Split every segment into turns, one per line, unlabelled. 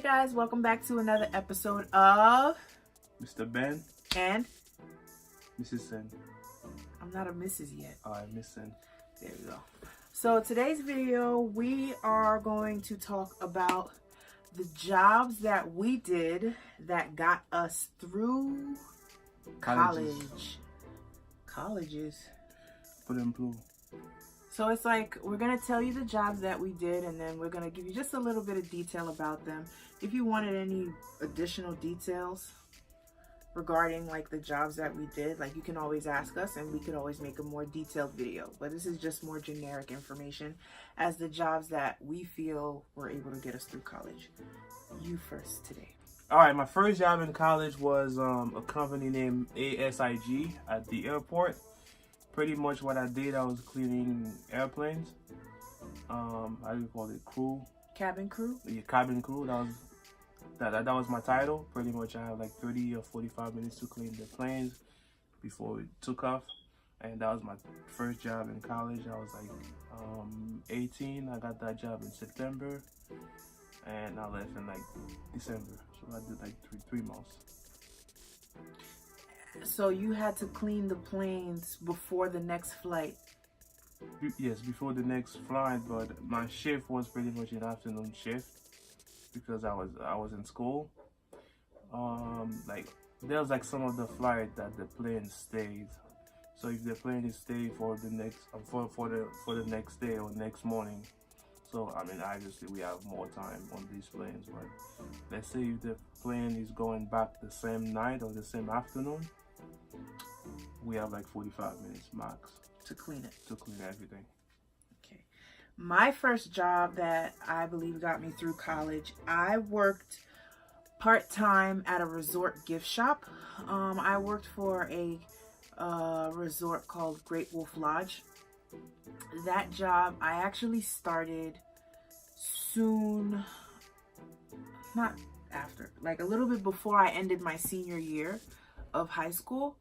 guys, welcome back to another episode of
Mr. Ben
and
Mrs. Cin.
I'm not a Mrs. yet.
Alright, Miss Cin.
There we go. So today's video, we are going to talk about the jobs that we did that got us through colleges.
Put in blue.
So it's like, we're going to tell you the jobs that we did, and then we're going to give you just a little bit of detail about them. If you wanted any additional details regarding like the jobs that we did, like you can always ask us and we could always make a more detailed video. But this is just more generic information as the jobs that we feel were able to get us through college. You first today.
Alright, my first job in college was a company named ASIG at the airport. Pretty much what I did, I was cleaning airplanes. How do you call it? Crew?
Cabin crew?
Yeah, cabin crew. That was my title. Pretty much I had like 30 or 45 minutes to clean the planes before we took off. And that was my first job in college. I was like 18. I got that job in September. And I left in like December. So I did like three months.
So you had to clean the planes before the next flight?
Yes, before the next flight, but my shift was pretty much an afternoon shift because I was in school. Like there was like some of the flight that the plane stays. So if the plane is stayed for the next for the next day or next morning, so I mean obviously we have more time on these planes. But let's say if the plane is going back the same night or the same afternoon, we have like 45 minutes max
to clean it.
To clean everything.
Okay. My first job that I believe got me through college, I worked part-time at a resort gift shop. I worked for a resort called Great Wolf Lodge. That job, I actually started soon, not after, like a little bit before I ended my senior year of high school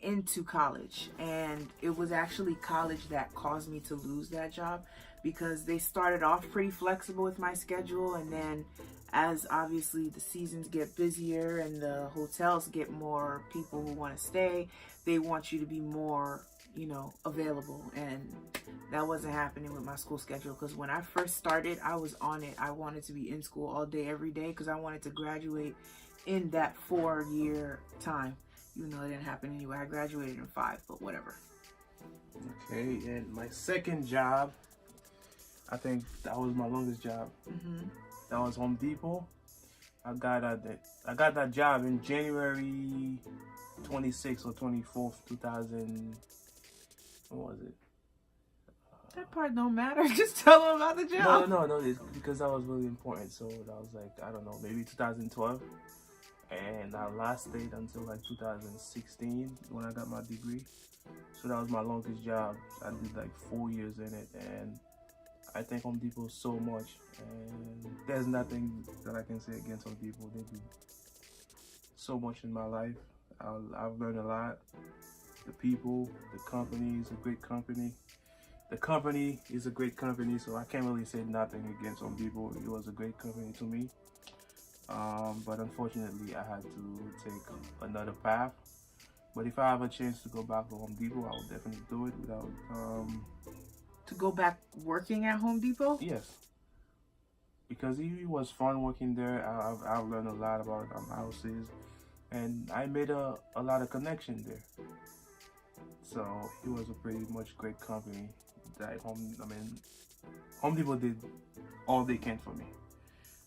into college. And it was actually college that caused me to lose that job because they started off pretty flexible with my schedule, and then as obviously the seasons get busier and the hotels get more people who want to stay, they want you to be more, you know, available, and that wasn't happening with my school schedule. Because when I first started, I was on it. I wanted to be in school all day every day because I wanted to graduate in that 4-year time. Even though it didn't happen anyway. I graduated in 5, but whatever.
Okay, and my second job, I think that was my longest job. That was Home Depot. I got that job in January 26th or 24th, 2000. What was it?
That part don't matter. Just tell them about the job.
No, it's because that was really important. So that was like, I don't know, maybe 2012. And I lasted until like 2016 when I got my degree. So that was my longest job. I did like 4 years in it, and I thank Home Depot so much. And there's nothing that I can say against Home Depot. They do so much in my life. I've learned a lot. The people, the company is a great company. The company is a great company, so I can't really say nothing against Home Depot. It was a great company to me. But unfortunately, I had to take another path. But if I have a chance to go back to Home Depot, I will definitely do it without...
To go back working at Home Depot?
Yes. Because it was fun working there. I've learned a lot about houses. And I made a lot of connection there. So it was a pretty much great company. Home Depot did all they can for me.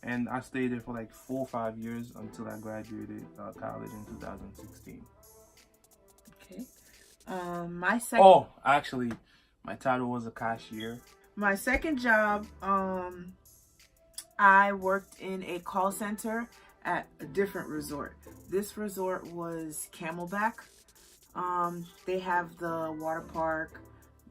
And I stayed there for like 4 or 5 years until I graduated college in 2016.
Okay. My second...
Oh, actually, my title was a cashier.
My second job, I worked in a call center at a different resort. This resort was Camelback. They have the water park,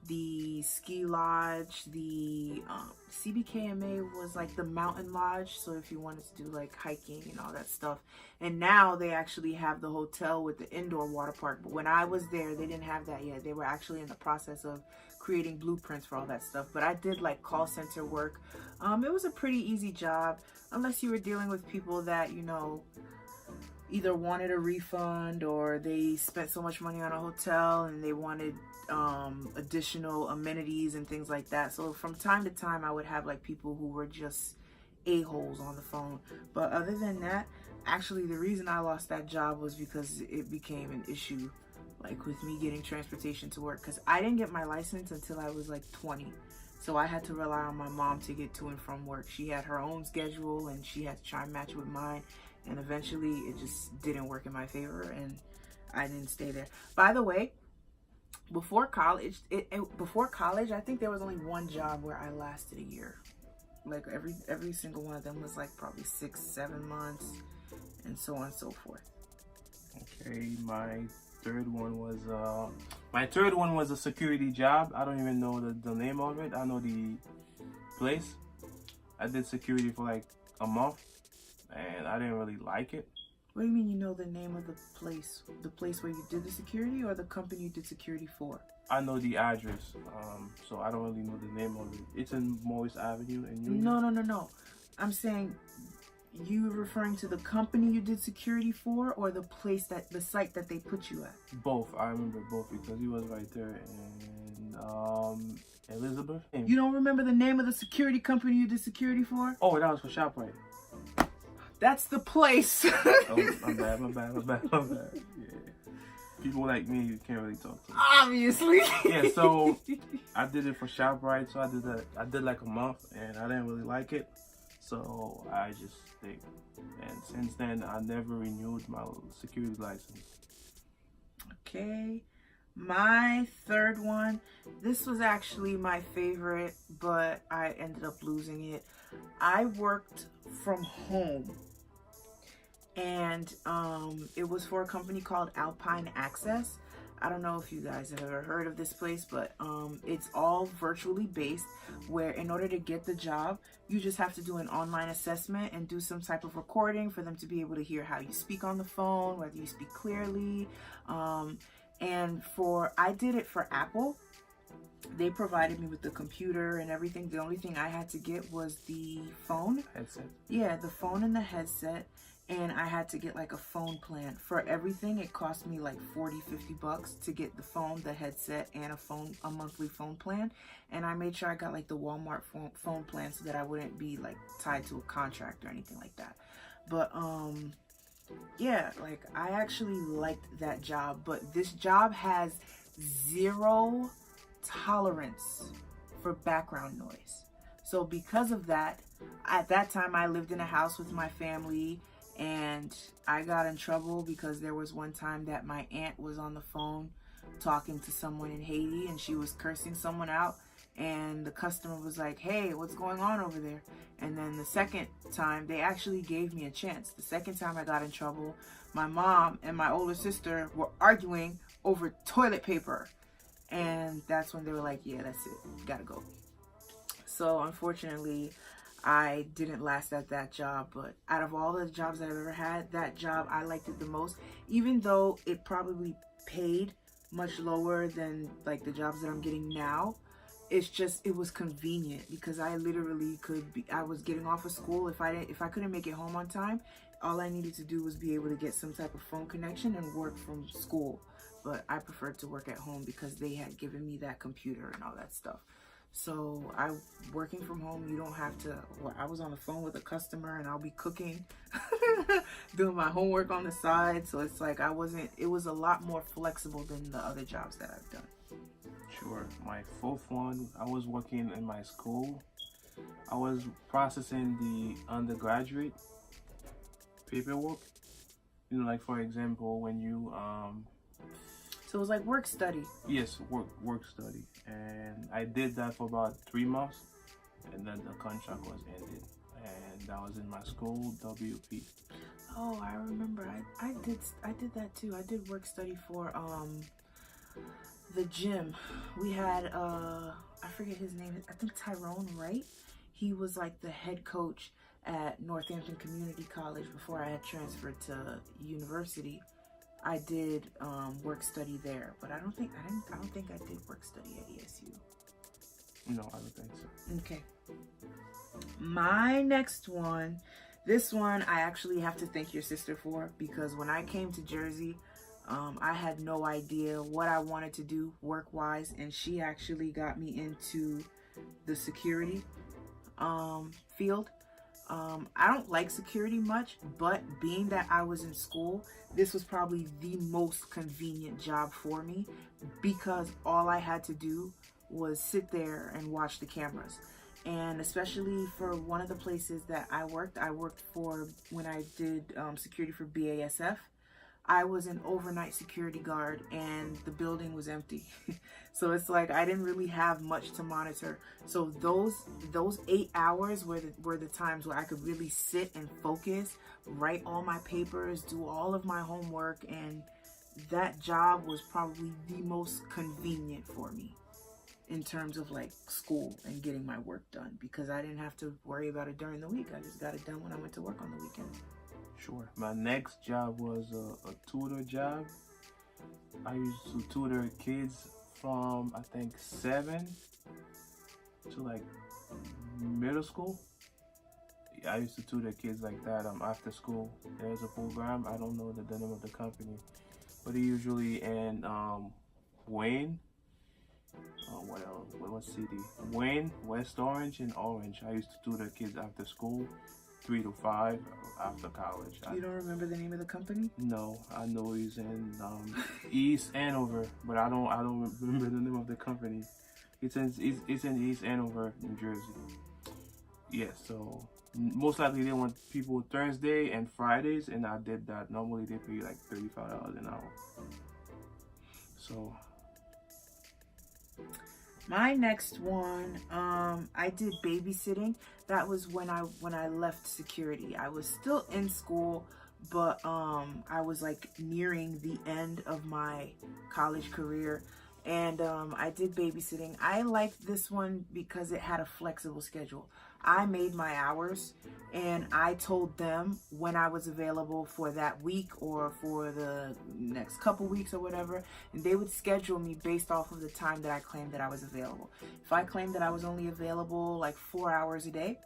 the ski lodge, the CBKMA was like the mountain lodge, so if you wanted to do like hiking and all that stuff. And now they actually have the hotel with the indoor water park, but when I was there they didn't have that yet. They were actually in the process of creating blueprints for all that stuff. But I did like call center work. It was a pretty easy job, unless you were dealing with people that, you know, either wanted a refund or they spent so much money on a hotel and they wanted additional amenities and things like that. So from time to time I would have like people who were just a-holes on the phone. But other than that, actually the reason I lost that job was because it became an issue, like with me getting transportation to work, because I didn't get my license until I was like 20. So I had to rely on my mom to get to and from work. She had her own schedule and she had to try and match with mine. And eventually it just didn't work in my favor and I didn't stay there. By the way, before college, I think there was only one job where I lasted a year. Like every single one of them was like probably 6-7 months and so on and so forth.
Okay, my third one was a security job. I don't even know the name of it. I know the place. I did security for like a month and I didn't really like it.
What do you mean you know the name of the place? The place where you did the security or the company you did security for?
I know the address, so I don't really know the name of it. It's in Morris Avenue in Union.
No. I'm saying, you referring to the company you did security for or the place the site that they put you at?
Both. I remember both because he was right there in Elizabeth.
You don't remember the name of the security company you did security for?
Oh, that was for ShopRite.
That's the place.
Oh, my bad. Yeah. People like me, you can't really talk to.
Obviously.
Yeah, so I did it for ShopRite, so I did like a month and I didn't really like it. So I just stayed. And since then, I never renewed my security license.
Okay. My third one, this was actually my favorite, but I ended up losing it. I worked from home. And it was for a company called Alpine Access. I don't know if you guys have ever heard of this place, but it's all virtually based, where in order to get the job, you just have to do an online assessment and do some type of recording for them to be able to hear how you speak on the phone, whether you speak clearly. And I did it for Apple. They provided me with the computer and everything. The only thing I had to get was the phone.
Headset. Yeah,
the phone and the headset. And I had to get like a phone plan. For everything, it cost me like $40-50 to get the phone, the headset, and a monthly phone plan. And I made sure I got like the Walmart phone plan so that I wouldn't be like tied to a contract or anything like that. But yeah, like I actually liked that job. But this job has zero tolerance for background noise. So because of that, at that time I lived in a house with my family. And I got in trouble because there was one time that my aunt was on the phone talking to someone in Haiti and she was cursing someone out, and the customer was like, "Hey, what's going on over there?" And then the second time, they actually gave me a chance. The second time I got in trouble, my mom and my older sister were arguing over toilet paper. And that's when they were like, "Yeah, that's it. Gotta go." So unfortunately, I didn't last at that job, but out of all the jobs that I've ever had, that job, I liked it the most, even though it probably paid much lower than like the jobs that I'm getting now. It's just, it was convenient because I literally I was getting off of school. If I couldn't make it home on time, all I needed to do was be able to get some type of phone connection and work from school. But I preferred to work at home because they had given me that computer and all that stuff. So working from home, you don't have to, I was on the phone with a customer and I'll be cooking, doing my homework on the side. So it's like it was a lot more flexible than the other jobs that I've done.
Sure. My fourth one, I was working in my school. I was processing the undergraduate paperwork. You know, like for example, when you
So it was like work study.
Yes, work study. And I did that for about 3 months, and then the contract was ended. And that was in my school, WP.
Oh, I remember. I did that too. I did work study for the gym. We had I forget his name. I think Tyrone, right? He was like the head coach at Northampton Community College before I had transferred to university. I did work study there, but I don't think I did work study at ESU.
No, I don't think so.
Okay. My next one, this one I actually have to thank your sister for, because when I came to Jersey, I had no idea what I wanted to do work-wise, and she actually got me into the security field. I don't like security much, but being that I was in school, this was probably the most convenient job for me, because all I had to do was sit there and watch the cameras. And especially for one of the places that I worked for when I did security for BASF. I was an overnight security guard and the building was empty. So it's like I didn't really have much to monitor. So those 8 hours were the times where I could really sit and focus, write all my papers, do all of my homework, and that job was probably the most convenient for me in terms of like school and getting my work done, because I didn't have to worry about it during the week. I just got it done when I went to work on the weekend.
Sure. My next job was a tutor job. I used to tutor kids from, I think, 7 to like middle school. I used to tutor kids like that after school. There's a program, I don't know the name of the company, but usually in Wayne, what else? What city? Wayne, West Orange, and Orange. I used to tutor kids after school, 3 to 5 after college.
You don't remember the name of the company?
No, I know he's in East Hanover, but I don't remember the name of the company. It's in East Hanover, New Jersey. Yeah, so most likely they want people Thursday and Fridays, and I did that. Normally they pay like $35 an hour. So
my next one, I did babysitting. That was when I left security. I was still in school, but I was like nearing the end of my college career, and I did babysitting. I liked this one because it had a flexible schedule. I made my hours, and I told them when I was available for that week or for the next couple weeks or whatever, and they would schedule me based off of the time that I claimed that I was available. If I claimed that I was only available like 4 hours a day,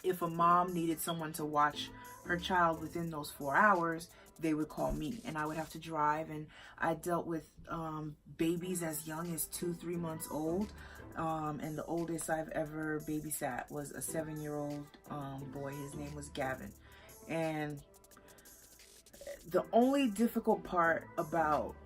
if a mom needed someone to watch her child within those 4 hours, they would call me, and I would have to drive. And I dealt with babies as young as 2-3 months old. And the oldest I've ever babysat was a 7-year-old boy. His name was Gavin. And the only difficult part about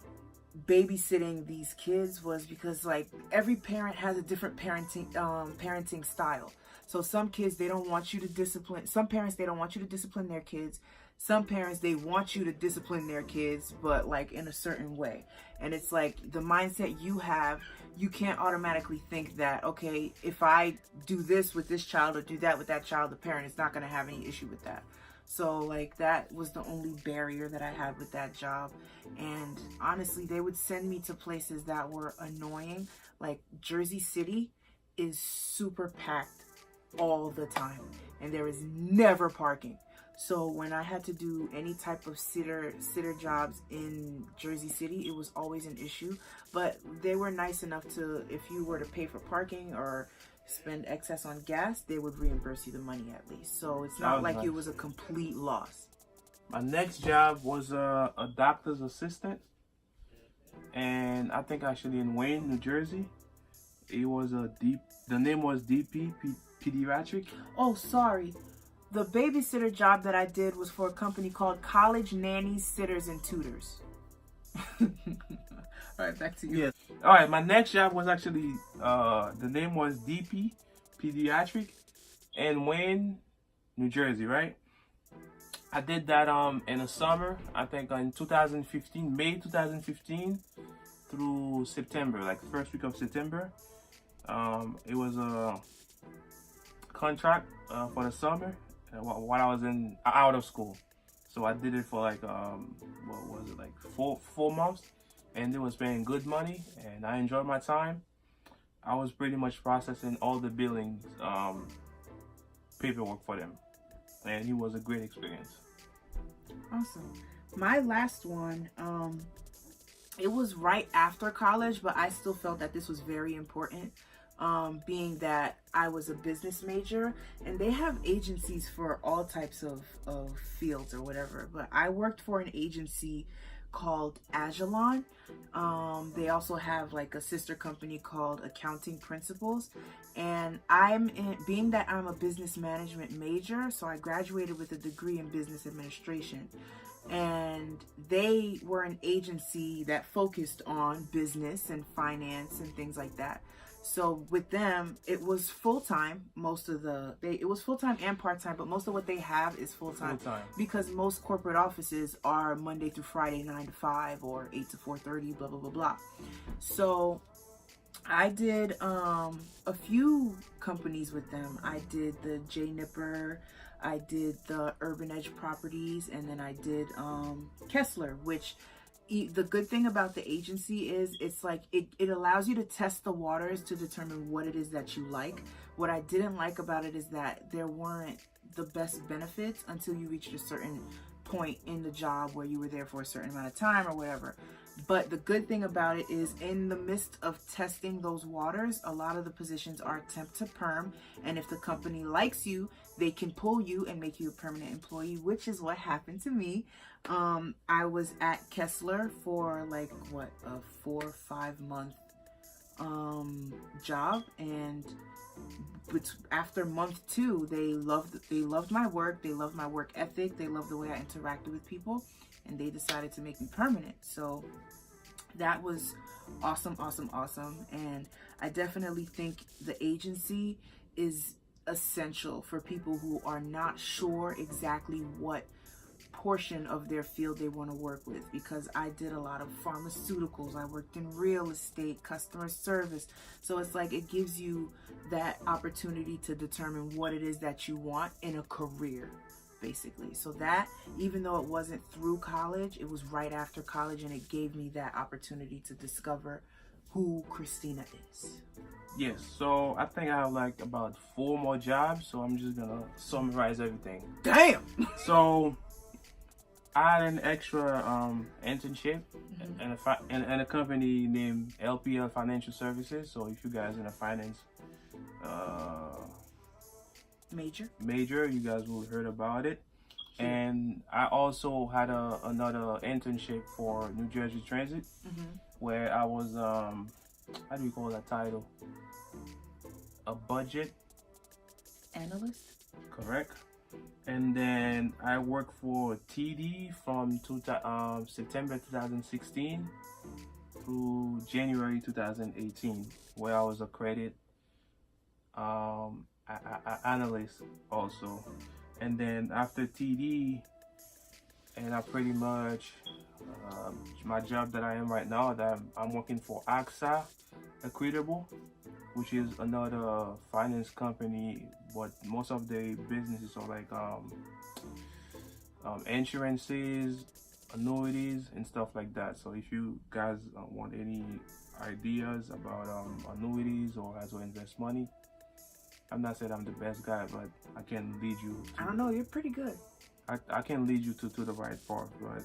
babysitting these kids was because like every parent has a different parenting style. So some kids, they don't want you to discipline. Some parents, they don't want you to discipline their kids. Some parents, they want you to discipline their kids, but like in a certain way. And it's like the mindset you have, you can't automatically think that, okay, if I do this with this child or do that with that child, the parent is not going to have any issue with that. So like that was the only barrier that I had with that job. And honestly, they would send me to places that were annoying. Like Jersey City is super packed all the time, and there is never parking. So when I had to do any type of sitter jobs in Jersey City, it was always an issue. But they were nice enough to, if you were to pay for parking or spend excess on gas, they would reimburse you the money at least. So it's not like it was a complete loss.
My next job was a doctor's assistant, and I think actually in Wayne, New Jersey. It was the name was DP, Pediatric.
Oh, sorry. The babysitter job that I did was for a company called College Nannies, Sitters, and Tutors. All right, back to you.
Yeah. All right, my next job was actually, the name was DP, Pediatric, in Wayne, New Jersey, right? I did that in the summer, I think in 2015, May 2015 through September, like first week of September. It was a contract for the summer while I was out of school. So I did it for like what was it, like four months. and they was paying good money, and I enjoyed my time. I was pretty much processing all the billings paperwork for them, and it was a great experience.
Awesome. My last one, it was right after college, but I still felt that this was very important, being that I was a business major, and they have agencies for all types of fields or whatever. But I worked for an agency called Agilon. They also have like a sister company called Accounting Principles. And being that I'm a business management major, so I graduated with a degree in business administration. And they were an agency that focused on business and finance and things like that. So with them, it was full-time. It was full-time and part-time, but most of what they have is full-time. Because most corporate offices are Monday through Friday, 9 to 5 or 8 to 4:30, blah, blah, blah, blah. So I did a few companies with them. I did the J Nipper, I did the Urban Edge Properties, and then I did Kessler, which the good thing about the agency is it's like it allows you to test the waters to determine what it is that you like. What I didn't like about it is that there weren't the best benefits until you reached a certain point in the job where you were there for a certain amount of time or whatever. But the good thing about it is in the midst of testing those waters, a lot of the positions are temp to perm. And if the company likes you, they can pull you and make you a permanent employee, which is what happened to me. I was at Kessler for like a 4 or 5 month job, and after month 2, they loved my work, they loved my work ethic, they loved the way I interacted with people, and they decided to make me permanent. So that was awesome. And I definitely think the agency is essential for people who are not sure exactly what portion of their field they want to work with, because I did a lot of pharmaceuticals, I worked in real estate, customer service. So it's like it gives you that opportunity to determine what it is that you want in a career, basically. So that, even though it wasn't through college, it was right after college, and it gave me that opportunity to discover who Christina is.
Yes, so I think I have like about 4 more jobs, so I'm just gonna summarize everything.
Damn!
So I had an extra internship in a company named LPL Financial Services. So if you guys in a finance major, you guys will heard about it. And I also had another internship for New Jersey Transit, where I was how do you call that title? A budget
analyst.
Correct. And then I worked for TD from September 2016 through January 2018, where I was a credit analyst also. And then after TD, and I pretty much my job that I am right now, that I'm working for AXA Equitable, which is another finance company, but most of the businesses are like insurances, annuities, and stuff like that. So if you guys want any ideas about annuities or how to invest money, I'm not saying I'm the best guy, but I can lead you.
I don't know, you're pretty good.
I can lead you to the right path, but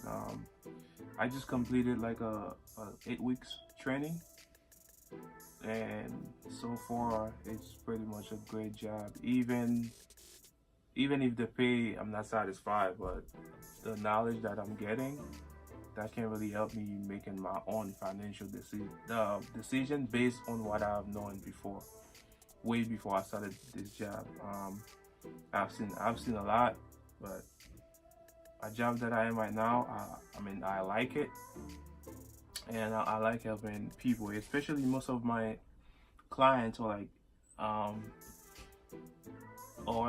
I just completed like a 8 weeks training, and so far it's pretty much a great job. Even if the pay I'm not satisfied, but the knowledge that I'm getting, that can really help me making my own financial decision based on what I've known before, way before I started this job. I've seen a lot, but a job that I am right now, I like it, and I like helping people, especially most of my clients are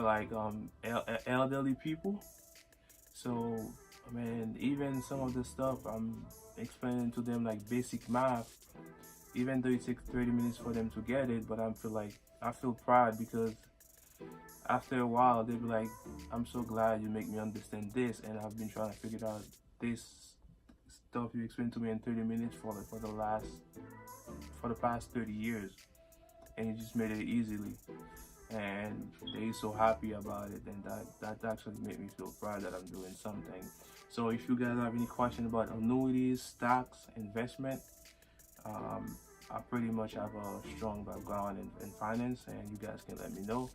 like elderly people. So even some of the stuff I'm explaining to them, like basic math, even though it takes 30 minutes for them to get it, but I feel proud, because after a while they'll be like, I'm so glad you make me understand this, and I've been trying to figure out this stuff you explained to me in 30 minutes for the past 30 years, and you just made it easily. And they're so happy about it, and that actually made me feel proud that I'm doing something. So if you guys have any questions about annuities, stocks, investment, I pretty much have a strong background in finance, and you guys can let me know.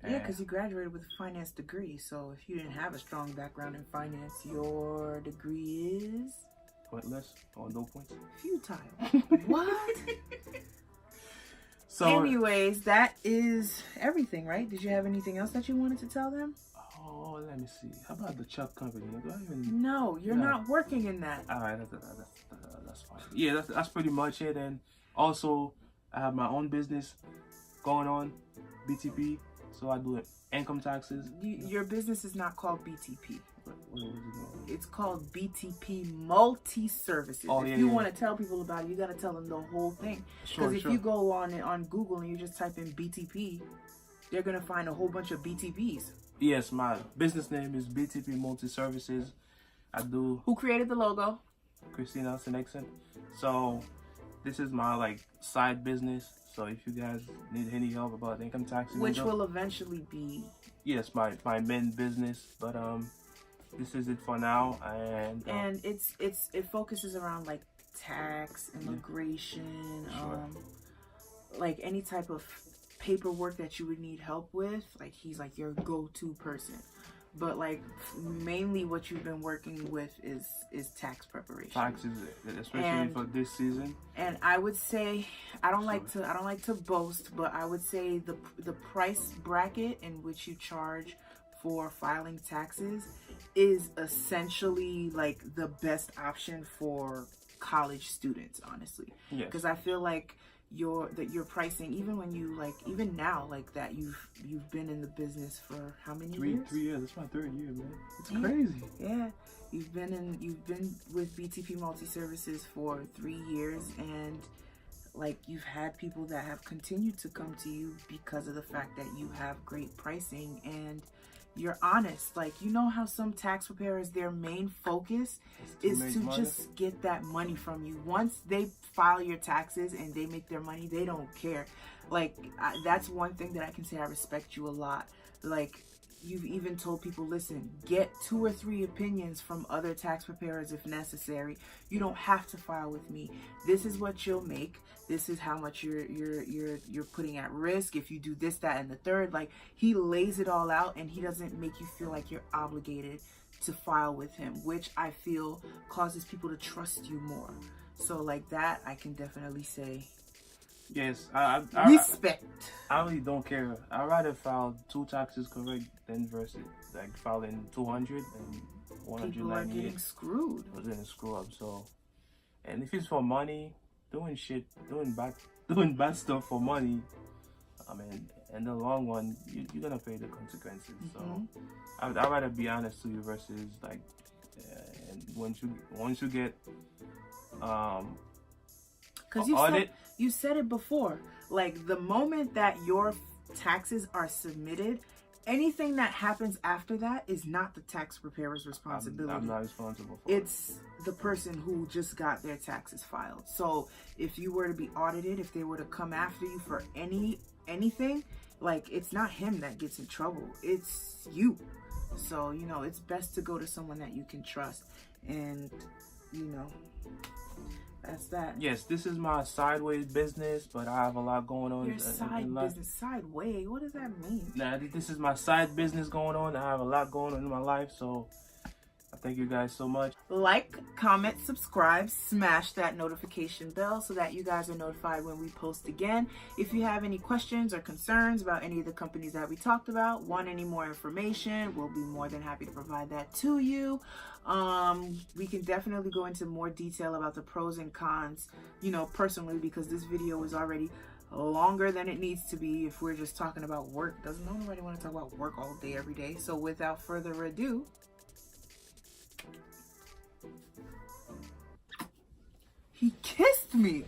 Yeah, because you graduated with a finance degree, so if you didn't have a strong background in finance, your degree is
pointless or no points.
Futile. What?
So
anyways, that is everything, right? Did you have anything else that you wanted to tell them?
Oh, let me see. How about the Chuck company? Do I even...
No, you're not working in that.
All right, that's fine. Yeah, that's pretty much it. And also, I have my own business going on, BTP. So I do income taxes.
Your business is not called BTP.
What is it called?
It's called BTP Multi-Services.
Oh,
if
yeah,
you
yeah.
want to tell people about it, you got to tell them the whole thing. Because if you go on Google and you just type in BTP, they're going to find a whole bunch of BTPs.
Yes, my business name is BTP Multi-Services. I do...
Who created the logo?
Christina Senexon. So this is my side business. So if you guys need any help about income taxes,
which will eventually be,
yes, my main business. But this is it for now, and
it focuses around tax, immigration, like any type of paperwork that you would need help with. He's your go-to person. But mainly what you've been working with is tax preparation. Taxes,
especially for this season.
And I would say I don't like to boast, but I would say the price bracket in which you charge for filing taxes is essentially the best option for college students, honestly.
Yes.
Because I feel like your pricing, even when you even now that you've been in the business for how many years?
3 years. It's my 3rd year, man. It's crazy.
Yeah, you've been with BTP Multi Services for 3 years, and you've had people that have continued to come to you because of the fact that you have great pricing and you're honest. You know how some tax preparers, their main focus is to just get that money from you. Once they file your taxes and they make their money, they don't care. That's one thing that I can say I respect you a lot. You've even told people, listen, get 2 or 3 opinions from other tax preparers if necessary. You don't have to file with me. This is what you'll make. This is how much you're putting at risk if you do this, that, and the third. He lays it all out, and he doesn't make you feel like you're obligated to file with him, which I feel causes people to trust you more. So that, I can definitely say,
yes,
respect.
I really don't care. I'd rather file 2 taxes correct than versus filing 200 and 198.
People are getting screwed.
I was getting screwed up. So, and if it's for money, doing bad stuff for money, I mean, in the long run, you're gonna pay the consequences. So, I'd rather be honest to you versus and once you get
because you said it before. The moment that your taxes are submitted, anything that happens after that is not the tax preparer's responsibility.
I'm not responsible for
It's the person who just got their taxes filed. So if you were to be audited, if they were to come after you for anything, it's not him that gets in trouble. It's you. So, it's best to go to someone that you can trust. And, that's that.
Yes, this is my sideways business, but I have a lot going on.
Your side business, sideways? What does that mean?
Nah, this is my side business going on. I have a lot going on in my life, so I thank you guys so much.
Like, comment, subscribe, smash that notification bell so that you guys are notified when we post again. If you have any questions or concerns about any of the companies that we talked about, want any more information, we'll be more than happy to provide that to you. We can definitely go into more detail about the pros and cons, personally, because this video is already longer than it needs to be if we're just talking about work. Doesn't nobody want to talk about work all day, every day. So without further ado, he kissed me.